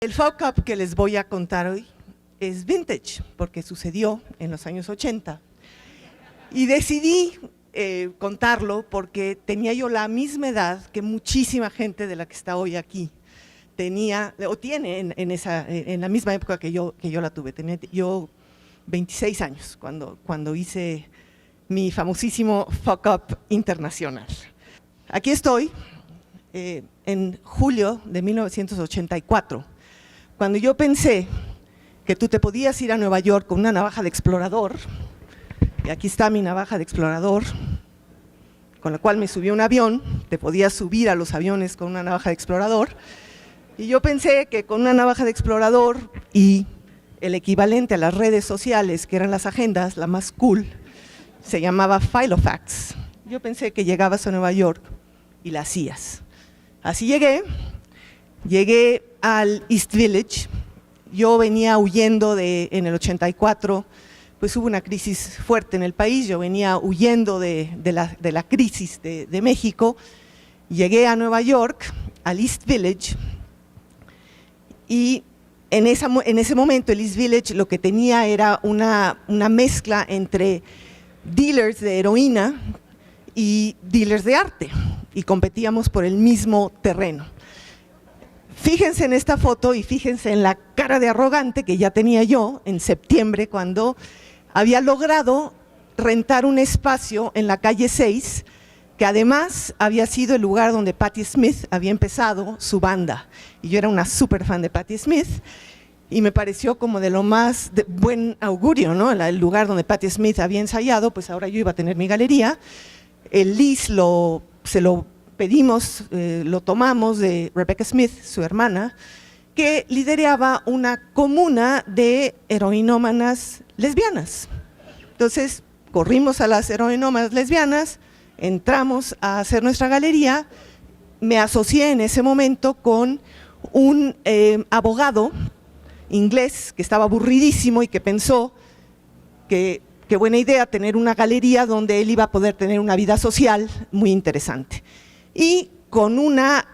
El fuck up que les voy a contar hoy es vintage, porque sucedió en los años 80. Y decidí contarlo porque tenía yo la misma edad que muchísima gente de la que está hoy aquí. Tenía, o tiene en la misma época que yo la tuve. Tenía yo 26 años cuando hice mi famosísimo fuck up internacional. Aquí estoy en julio de 1984. Cuando yo pensé que tú te podías ir a Nueva York con una navaja de explorador, y aquí está mi navaja de explorador, con la cual me subí a un avión, te podías subir a los aviones con una navaja de explorador, y yo pensé que con una navaja de explorador y el equivalente a las redes sociales, que eran las agendas, la más cool, se llamaba Filofax. Yo pensé que llegabas a Nueva York y la hacías. Así llegué al East Village. Yo venía huyendo en el 84, pues hubo una crisis fuerte en el país, yo venía huyendo de la crisis de México. Llegué a Nueva York, al East Village, y en ese momento el East Village lo que tenía era una mezcla entre dealers de heroína y dealers de arte, y competíamos por el mismo terreno. Fíjense en esta foto y fíjense en la cara de arrogante que ya tenía yo en septiembre, cuando había logrado rentar un espacio en la calle 6, que además había sido el lugar donde Patti Smith había empezado su banda. Y yo era una súper fan de Patti Smith, y me pareció como de lo más de buen augurio, ¿no? El lugar donde Patti Smith había ensayado, pues ahora yo iba a tener mi galería. El lease se lo pedimos, lo tomamos de Rebecca Smith, su hermana, que lideraba una comuna de heroinómanas lesbianas. Entonces, corrimos a las heroinómanas lesbianas, entramos a hacer nuestra galería. Me asocié en ese momento con un abogado inglés que estaba aburridísimo y que pensó que qué buena idea tener una galería donde él iba a poder tener una vida social muy interesante. Y con una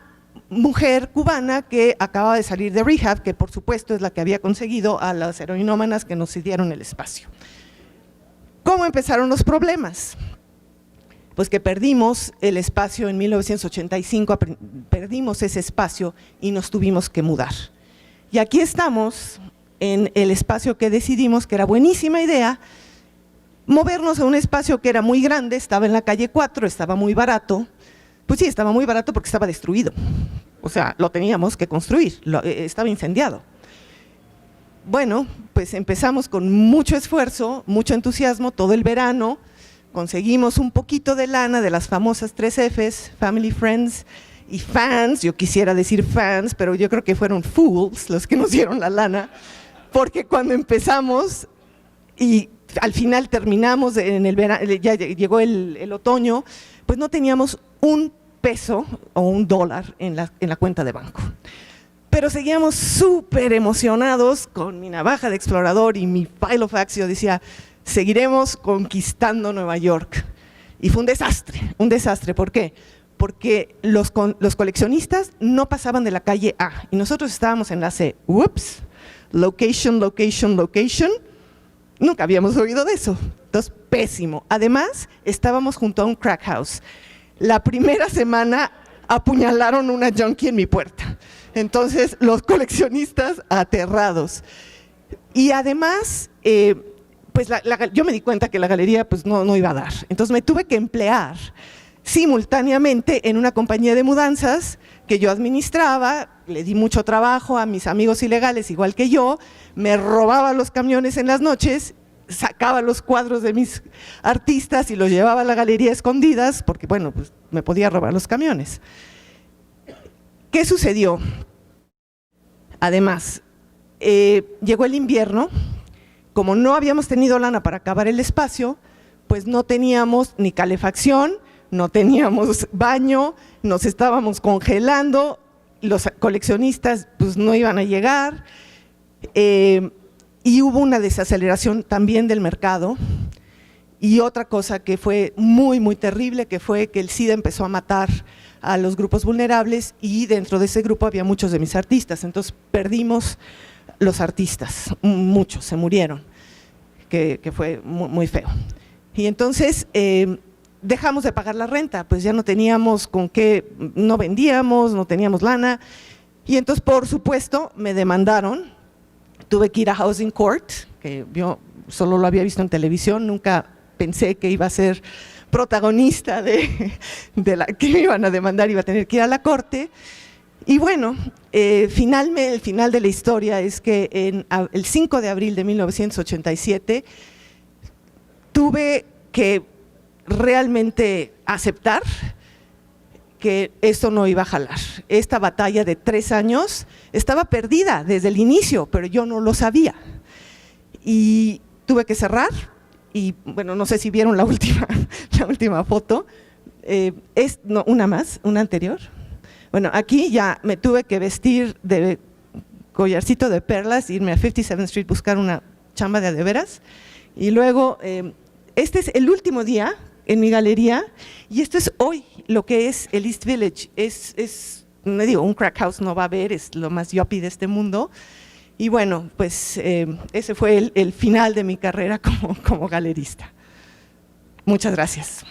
mujer cubana que acababa de salir de rehab, que por supuesto es la que había conseguido a las heroinómanas que nos cedieron el espacio. ¿Cómo empezaron los problemas? Pues que perdimos el espacio en 1985, perdimos ese espacio y nos tuvimos que mudar. Y aquí estamos en el espacio que decidimos, que era buenísima idea, movernos a un espacio que era muy grande, estaba en la calle 4, estaba muy barato. Pues sí, estaba muy barato porque estaba destruido, o sea, lo teníamos que construir, estaba incendiado. Bueno, pues empezamos con mucho esfuerzo, mucho entusiasmo, todo el verano, conseguimos un poquito de lana de las famosas 3 Fs, Family, Friends y Fans. Yo quisiera decir fans, pero yo creo que fueron fools los que nos dieron la lana, porque cuando empezamos y al final terminamos en el verano, ya llegó el otoño, pues no teníamos un peso o un dólar en la cuenta de banco. Pero seguíamos súper emocionados con mi navaja de explorador y mi Filofax. Yo decía, seguiremos conquistando Nueva York. Y fue un desastre. ¿Por qué? Porque los coleccionistas no pasaban de la calle A y nosotros estábamos en la C. Ups, location, location, location. Nunca habíamos oído de eso. Entonces, pésimo. Además, estábamos junto a un crack house. La primera semana apuñalaron una junkie en mi puerta. Entonces, los coleccionistas aterrados. Y además, pues yo me di cuenta que la galería pues no iba a dar. Entonces, me tuve que emplear simultáneamente en una compañía de mudanzas que yo administraba. Le di mucho trabajo a mis amigos ilegales, igual que yo. Me robaba los camiones en las noches, sacaba los cuadros de mis artistas y los llevaba a la galería escondidas, porque bueno, pues me podía robar los camiones. ¿Qué sucedió? Además, llegó el invierno, como no habíamos tenido lana para acabar el espacio, pues no teníamos ni calefacción, no teníamos baño, nos estábamos congelando, los coleccionistas pues no iban a llegar, y hubo una desaceleración también del mercado. Y otra cosa que fue muy, muy terrible, que fue que el SIDA empezó a matar a los grupos vulnerables, y dentro de ese grupo había muchos de mis artistas. Entonces perdimos los artistas, muchos se murieron, que fue muy feo. Y entonces dejamos de pagar la renta, pues ya no teníamos con qué, no vendíamos, no teníamos lana, y entonces por supuesto me demandaron. Tuve que ir a Housing Court, que yo solo lo había visto en televisión, nunca pensé que iba a ser protagonista de la que me iban a demandar, iba a tener que ir a la corte. Y bueno, el final de la historia es que el 5 de abril de 1987 tuve que realmente aceptar que esto no iba a jalar. Esta batalla de 3 años estaba perdida desde el inicio, pero yo no lo sabía. Y tuve que cerrar, y bueno, no sé si vieron la última foto, no, una anterior. Bueno, aquí ya me tuve que vestir de collarcito de perlas, irme a 57th Street, buscar una chamba de veras, y luego este es el último día en mi galería, y esto es hoy lo que es el East Village. Me digo, un crack house no va a haber, es lo más yuppie de este mundo. Y bueno, pues ese fue el final de mi carrera como galerista. Muchas gracias.